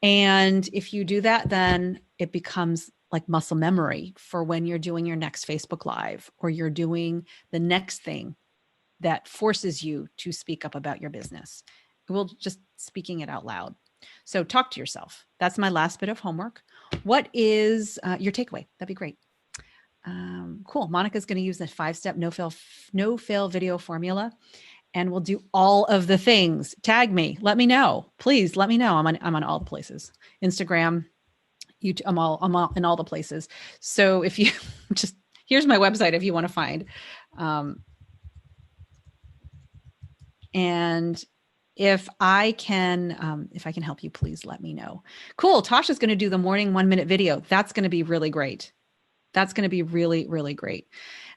And if you do that, then it becomes like muscle memory for when you're doing your next Facebook Live, or you're doing the next thing that forces you to speak up about your business. It will just speaking it out loud. So talk to yourself. That's my last bit of homework. What is your takeaway? That'd be great. Cool. Monica's going to use the 5-step no-fail video formula, and we'll do all of the things. Tag me. Let me know. Please let me know. I'm on all the places. Instagram, YouTube. I'm all in all the places. So if you here's my website if you want to find. And if I can help you, please let me know. Cool. Tasha's going to do the morning 1-minute video. That's going to be really great. That's going to be really, really great.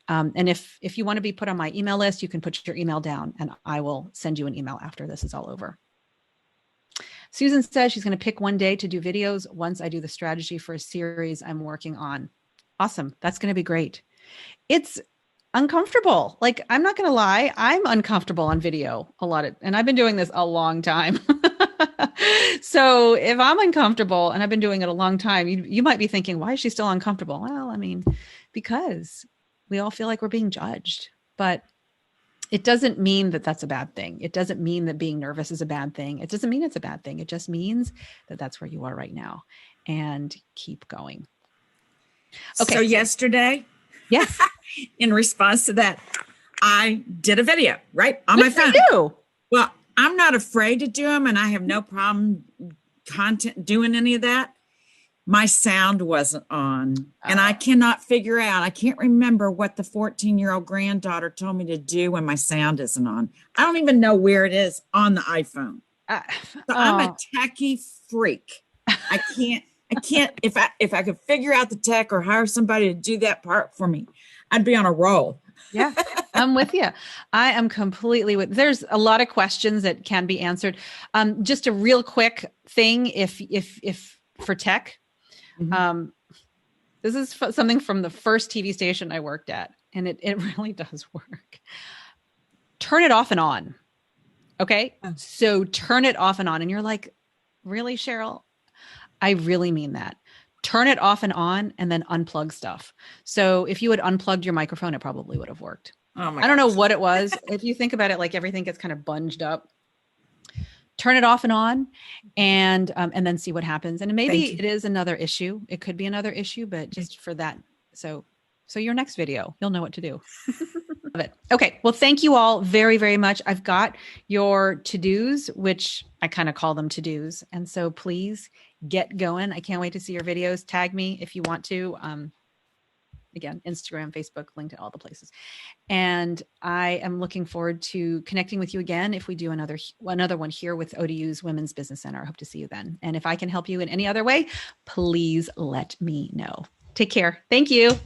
And if you want to be put on my email list, you can put your email down and I will send you an email after this is all over. Susan says she's going to pick one day to do videos once I do the strategy for a series I'm working on. Awesome. That's going to be great. It's uncomfortable. Like, I'm not going to lie. I'm uncomfortable on video a lot and I've been doing this a long time. So if I'm uncomfortable and I've been doing it a long time, you might be thinking, why is she still uncomfortable? Well, I mean, because we all feel like we're being judged, but it doesn't mean that that's a bad thing. It doesn't mean that being nervous is a bad thing. It doesn't mean it's a bad thing. It just means that that's where you are right now, and keep going. Okay. So yesterday, yes, in response to that, I did a video, right, on my phone. You. Well, I'm not afraid to do them, and I have no problem doing any of that. My sound wasn't on, and I cannot figure out, I can't remember what the 14-year-old granddaughter told me to do when my sound isn't on. I don't even know where it is on the iPhone. So I'm a techie freak. I can't, if I could figure out the tech or hire somebody to do that part for me, I'd be on a roll. Yeah, I'm with you. I am completely with, there's a lot of questions that can be answered. Just a real quick thing, if for tech, this is something from the first TV station I worked at, and it really does work. Turn it off and on. Okay. So turn it off and on. And you're like, really, Cheryl? I really mean that. Turn it off and on, and then unplug stuff. So if you had unplugged your microphone, it probably would have worked. Oh my I don't know what it was. If you think about it, like everything gets kind of bunged up. Turn it off and on, and then see what happens. And maybe it is another issue. It could be another issue, but just for that. So your next video, you'll know what to do. Love it. Okay. Well, thank you all very, very much. I've got your to-dos, which I kind of call them to-dos. And so please get going. I can't wait to see your videos. Tag me if you want to. Again, Instagram, Facebook, LinkedIn, all the places. And I am looking forward to connecting with you again if we do another one here with ODU's Women's Business Center. I hope to see you then. And if I can help you in any other way, please let me know. Take care. Thank you.